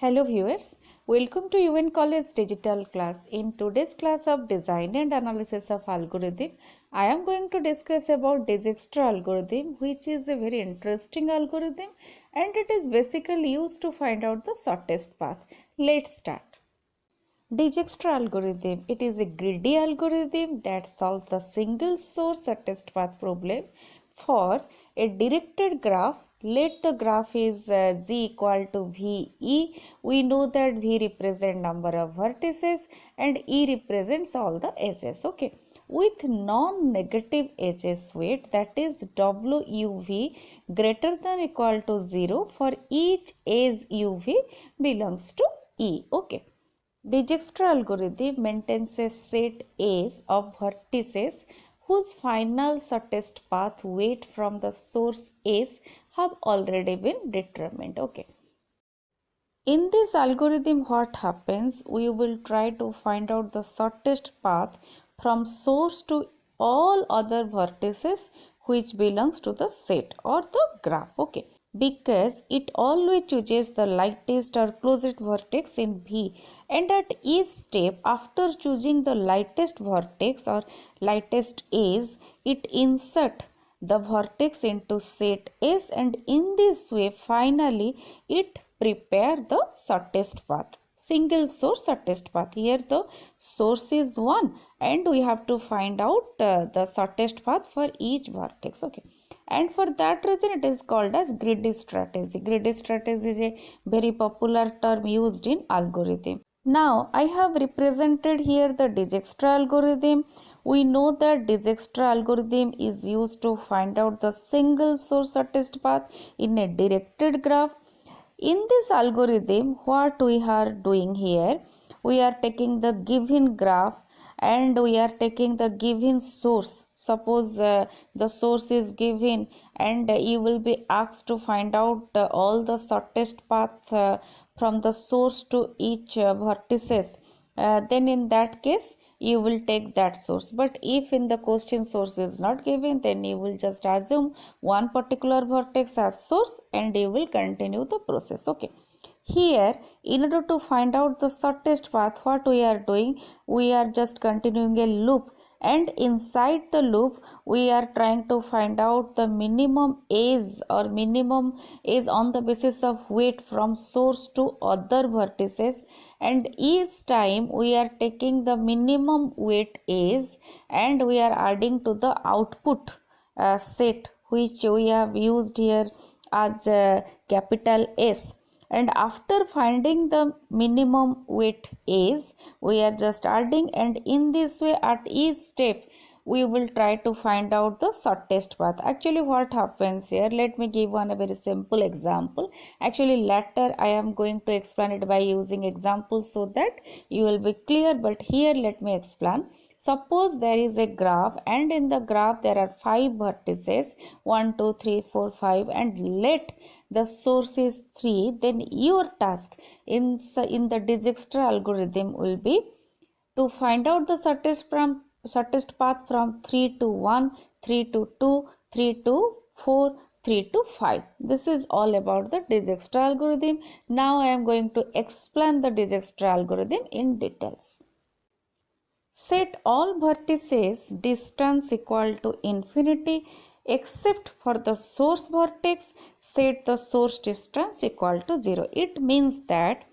Hello viewers, welcome to UN College Digital class. In today's class of Design and Analysis of Algorithm, I am going to discuss about Dijkstra algorithm, which is a very interesting algorithm and it is basically used to find out the shortest path. Let's start. Dijkstra algorithm, it is a greedy algorithm that solves the single source shortest path problem for a directed graph. Let the graph is g equal to ve. We know that v represent number of vertices and e represents all the edges. Okay, with non-negative edges weight, that is wuv greater than equal to 0 for each edge uv belongs to e. Okay. Dijkstra algorithm maintains a set S of vertices whose final shortest path weight from the source S have already been determined. Okay. In this algorithm, what happens? We will try to find out the shortest path from source to all other vertices which belongs to the set or the graph. Okay, because it always chooses the lightest or closest vertex in V, and at each step after choosing the lightest vertex or lightest edge, it insert the vertex into set S, and in this way finally it prepare the shortest path, single source shortest path. Here the source is 1 and we have to find out the shortest path for each vertex. Okay, and for that reason it is called as greedy strategy. Greedy strategy is a very popular term used in algorithm. Now I have represented here the Dijkstra algorithm. We know that Dijkstra algorithm is used to find out the single source shortest path in a directed graph. In this algorithm, what we are doing here, we are taking the given graph and we are taking the given source. Suppose the source is given and you will be asked to find out all the shortest path from the source to each vertices. Then in that case you will take that source. But if in the question source is not given, then you will just assume one particular vertex as source and you will continue the process. Okay, here in order to find out the shortest path, what we are doing, we are just continuing a loop, and inside the loop we are trying to find out the minimum edge or minimum edge on the basis of weight from source to other vertices, and each time we are taking the minimum weight edge and we are adding to the output set which we have used here as capital S. And after finding the minimum weight edge, we are just adding, and in this way at each step we will try to find out the shortest path. Actually what happens here, let me give one a very simple example. Actually later I am going to explain it by using examples so that you will be clear, but here let me explain. Suppose there is a graph and in the graph there are 5 vertices 1 2 3 4 5, and let the source is 3, then your task in the Dijkstra algorithm will be to find out the shortest path from 3 to 1, 3 to 2, 3 to 4, 3 to 5. This is all about the Dijkstra algorithm. Now I am going to explain the Dijkstra algorithm in details. Set all vertices distance equal to infinity except for the source vertex, set the source distance equal to 0. It means that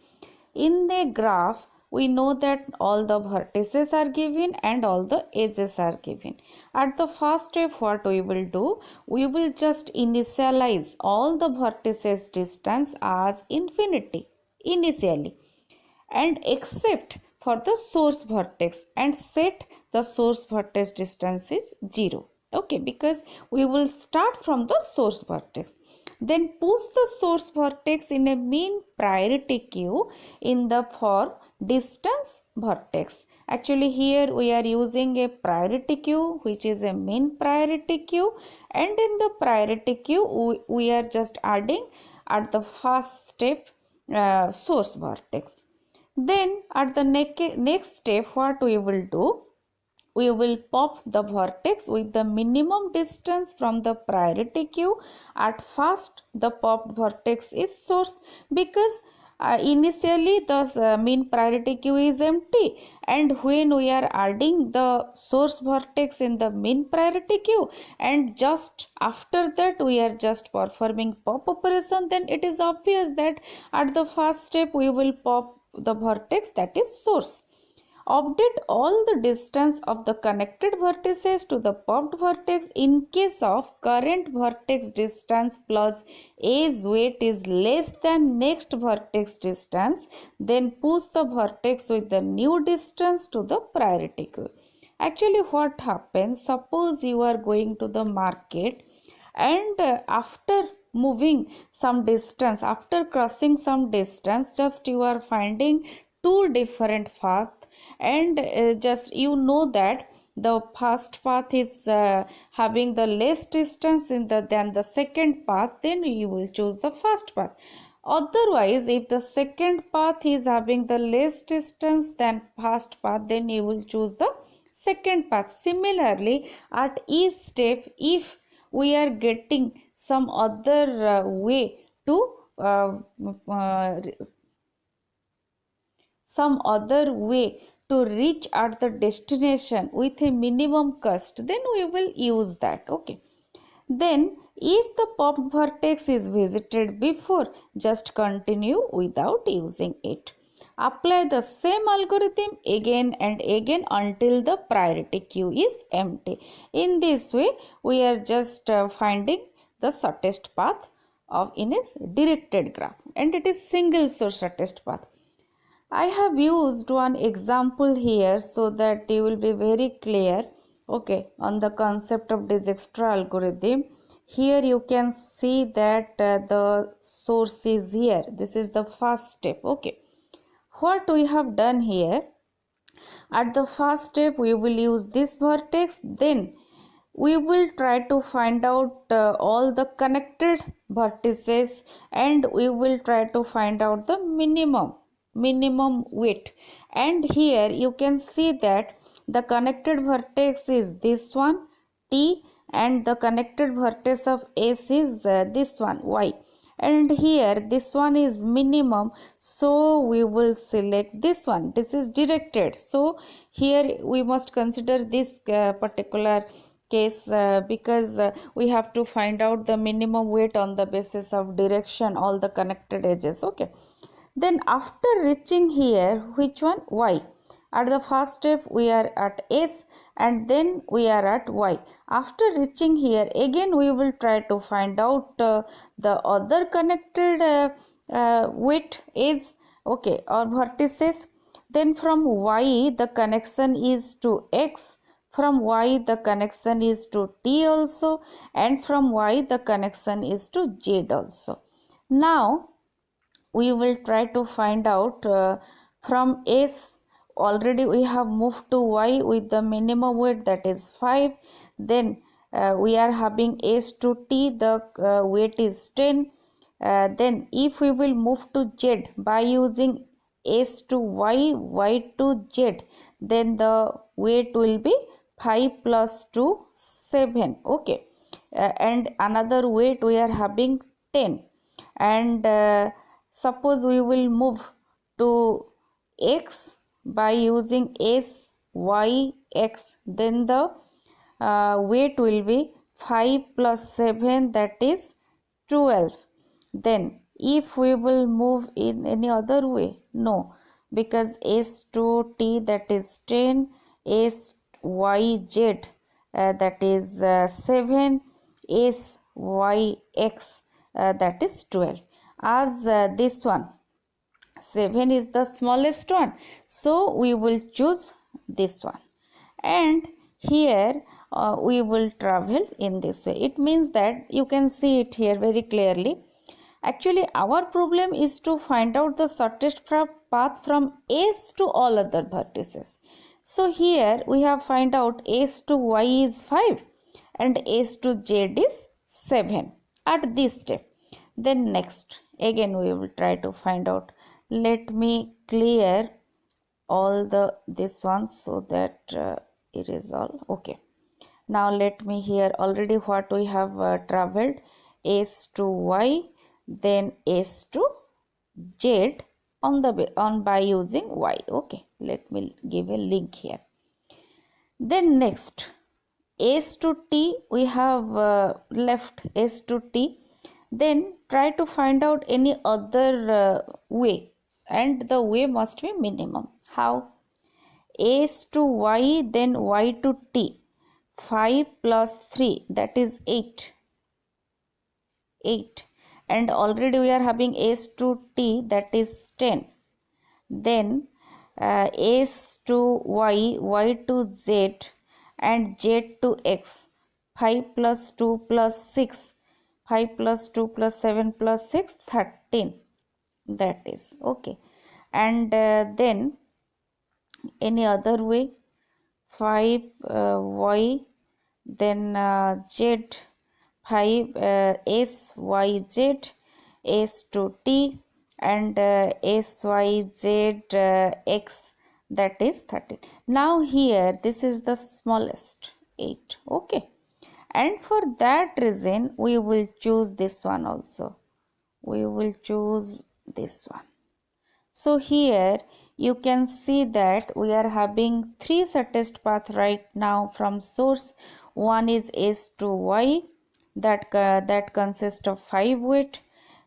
in the graph we know that all the vertices are given and all the edges are given. At the first step what we will do, we will just initialize all the vertices distance as infinity initially, and except for the source vertex, and set the source vertex distance is 0. Okay, because we will start from the source vertex. Then push the source vertex in a mean priority queue in the for distance vertex. Actually here we are using a priority queue which is a mean priority queue, and in the priority queue we are just adding at the first step source vertex. Then at the next step what we will do, we will pop the vertex with the minimum distance from the priority queue. At first the popped vertex is source, because initially the mean priority queue is empty, and when we are adding the source vertex in the mean priority queue and just after that we are just performing pop operation, then it is obvious that at the first step we will pop the vertex that is source. Update all the distance of the connected vertices to the popped vertex. In case of current vertex distance plus edge weight is less than next vertex distance, then push the vertex with the new distance to the priority queue. Actually, what happens? Suppose you are going to the market and after moving some distance, after crossing some distance, just you are finding two different paths, and just you know that the first path is having the less distance than the second path, then you will choose the first path. Otherwise, if the second path is having the less distance than first path, then you will choose the second path. Similarly, at each step, if we are getting some other way to some other way to reach at the destination with a minimum cost, then we will use that. Okay, then if the popped vertex is visited before, just continue without using it. Apply the same algorithm again and again until the priority queue is empty. In this way we are just finding the shortest path of in a directed graph, and it is single source shortest path. I have used one example here so that you will be very clear, okay, on the concept of Dijkstra algorithm. Here you can see that the source is here. This is the first step. Okay, what we have done here, at the first step we will use this vertex, then we will try to find out all the connected vertices, and we will try to find out the minimum weight. And here you can see that the connected vertex is this one T, and the connected vertex of S is this one Y, and here this one is minimum, so we will select this one. This is directed, so here we must consider this particular case because we have to find out the minimum weight on the basis of direction, all the connected edges. Okay, then after reaching here, which one? Y. At the first step we are at S, and then we are at Y. After reaching here, again we will try to find out the other connected weight is, okay, or vertices. Then from Y the connection is to X, from Y the connection is to T also, and from Y the connection is to Z also. Now we will try to find out from S. Already we have moved to Y with the minimum weight, that is 5. Then we are having S to T, the weight is 10. Then if we will move to Z by using S to Y, Y to Z, then the weight will be 5 plus 2, 7. Okay, and another weight we are having 10. And suppose we will move to X by using S, Y, X, then the weight will be 5 plus 7, that is 12. Then if we will move in any other way, no, because S to T, that is 10, S, Y, Z, that is 7, S, Y, X, that is 12. As this one 7 is the smallest one, so we will choose this one, and here we will travel in this way. It means that you can see it here very clearly. Actually our problem is to find out the shortest path from S to all other vertices. So here we have find out S to Y is 5 and S to Z is 7 at this step. Then next again we will try to find out. Let me clear all the this one so that it is all okay. Now let me here already what we have traveled, S to Y, then S to z on by using y. Okay, let me give a link here. Then next, s to t, we have left s to t. Then try to find out any other way, and the way must be minimum. How? s to y, then y to t. 5 plus 3, that is 8. 8. And already we are having s to t, that is 10. Then s to y, y to z, and z to x. 5 plus 2 plus 6. 5 plus 2 plus 7 plus 6, 13. That is okay. And then any other way? 5 y, then z, 5 s y z, s to t, and s y z x, that is 13. Now here this is the smallest, 8. Okay, and for that reason we will choose this one also. We will choose this one. So here you can see that we are having three shortest path right now from source. One is s to y, that consists of 5 weight.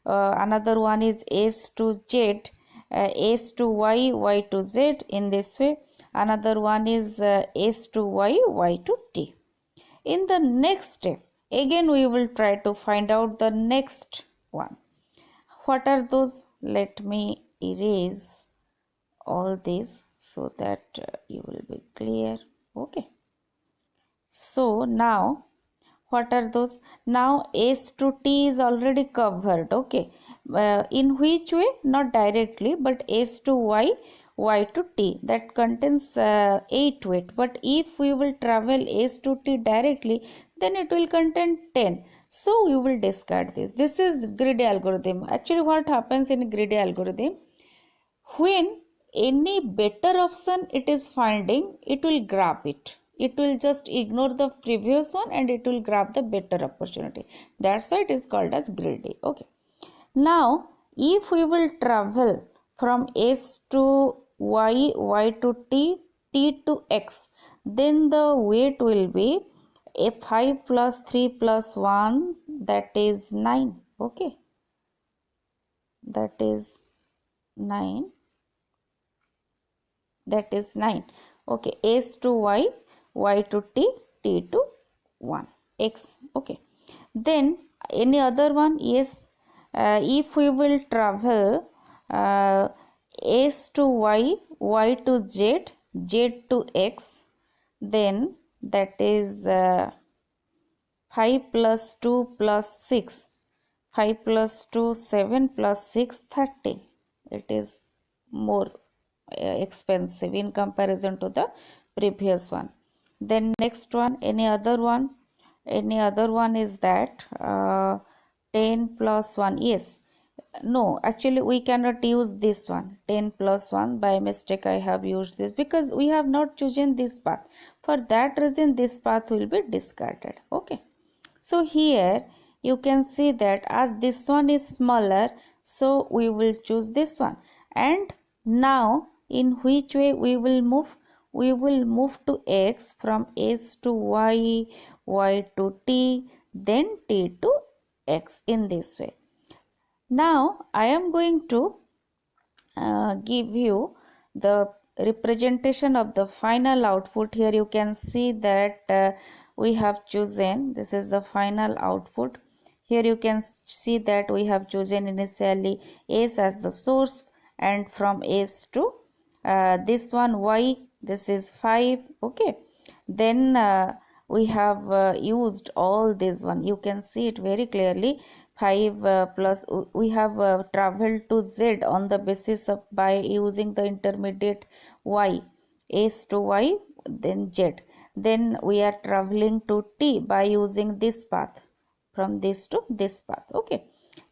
Another one is s to z, s to y, y to z, in this way. Another one is s to y, y to t. In the next step, again we will try to find out the next one. What are those? Let me erase all this so that you will be clear. Okay, so now what are those? Now s to t is already covered. Okay, in which way? Not directly, but s to y, y to t, that contains 8 weight. But if we will travel s to t directly, then it will contain 10. So we will discard this. This is greedy algorithm. Actually what happens in greedy algorithm, when any better option it is finding, it will grab it. It will just ignore the previous one and it will grab the better opportunity. That's why it is called as greedy. Okay, now if we will travel from s to y, y to t, t to x, then the weight will be a 5 plus 3 plus 1, that is 9. Okay, that is 9. That is 9. Okay, s to y, y to t, t to 1, x. Okay, then any other one? Yes, if we will travel s to y, y to z, z to x, then that is 5 plus 2 plus 6, 5 plus 2, 7 plus 6, 13. It is more expensive in comparison to the previous one. Then next one, any other one? Any other one is that 10 plus 1. Yes, no, actually we cannot use this one. 10 plus 1, by mistake I have used this because we have not chosen this path. For that reason this path will be discarded. Okay, so here you can see that as this one is smaller, so we will choose this one. And now in which way we will move? We will move to x, from s to y, y to t, then t to x, in this way. Now I am going to give you the representation of the final output. Here you can see that we have chosen, this is the final output. Here you can see that we have chosen initially s as the source, and from s to this one y, this is 5. Okay, then we have used all this one. You can see it very clearly. 5 plus we have traveled to z on the basis of by using the intermediate y, s to y, then z. Then we are traveling to t by using this path, from this to this path. Okay,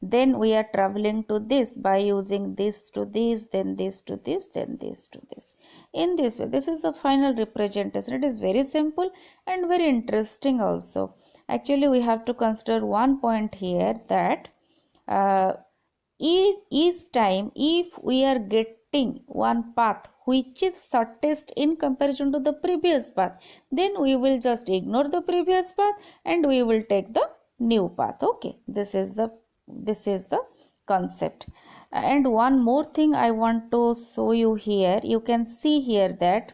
then we are traveling to this by using this to this, then this to this, then this to this. In this way, this is the final representation. It is very simple and very interesting also. Actually we have to consider one point here, that each time if we are getting one path which is shortest in comparison to the previous path, then we will just ignore the previous path and we will take the new path. Okay, this is the concept. And one more thing I want to show you here. You can see here that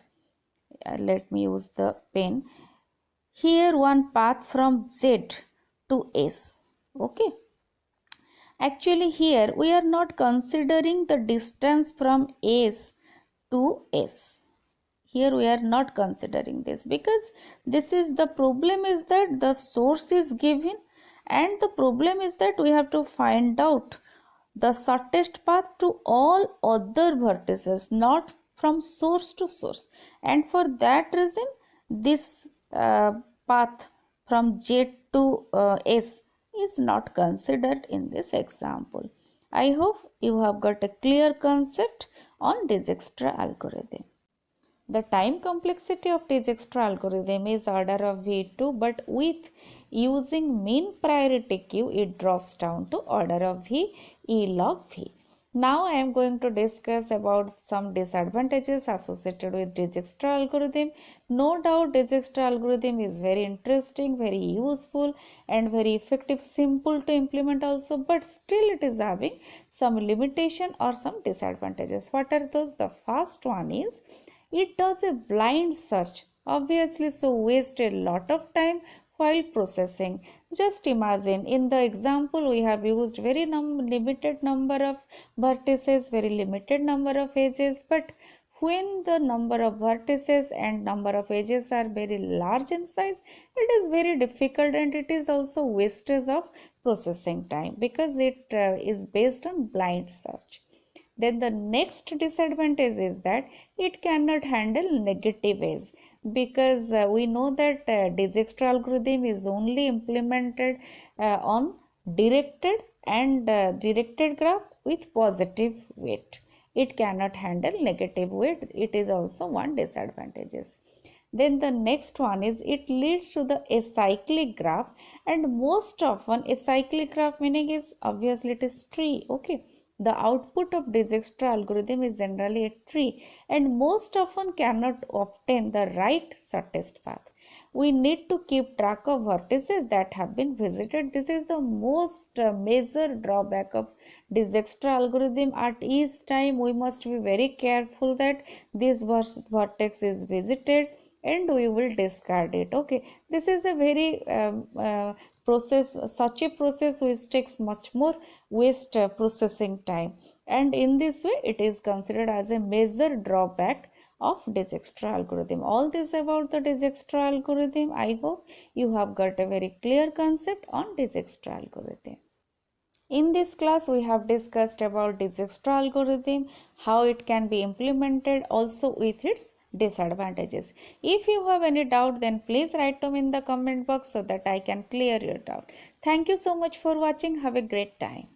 let me use the pen. Here one path from Z to S. Okay, actually here we are not considering the distance from S to S. Here we are not considering this because this is the problem is that the source is given, and the problem is that we have to find out the shortest path to all other vertices, not from source to source. And for that reason this path from J to S is not considered in this example. I hope you have got a clear concept on Dijkstra algorithm. The time complexity of Dijkstra algorithm is order of V2, but with using mean priority queue, it drops down to order of V, E log V. Now I am going to discuss about some disadvantages associated with Dijkstra algorithm. No doubt Dijkstra algorithm is very interesting, very useful and very effective, simple to implement also, but still it is having some limitation or some disadvantages. What are those? The first one is it does a blind search, obviously, so waste a lot of time while processing. Just imagine in the example we have used very limited number of vertices, very limited number of edges, but when the number of vertices and number of edges are very large in size, it is very difficult and it is also wastage of processing time because it is based on blind search. Then the next disadvantage is that it cannot handle negative edge because we know that Dijkstra algorithm is only implemented on directed graph with positive weight. It cannot handle negative weight. It is also one disadvantages. Then the next one is it leads to the acyclic graph, and most often acyclic graph meaning is obviously it is tree. Okay, the output of Dijkstra algorithm is generally a tree and most often cannot obtain the right shortest path. We need to keep track of vertices that have been visited. This is the most major drawback of Dijkstra algorithm. At each time we must be very careful that this vertex is visited and we will discard it. Okay, this is a very process. Such a process which takes much more waste processing time, and in this way it is considered as a major drawback of Dijkstra algorithm. All this about the Dijkstra algorithm. I hope you have got a very clear concept on Dijkstra algorithm. In this class, we have discussed about Dijkstra algorithm, how it can be implemented, also with its disadvantages. If you have any doubt, then please write to me in the comment box so that I can clear your doubt. Thank you so much for watching. Have a great time.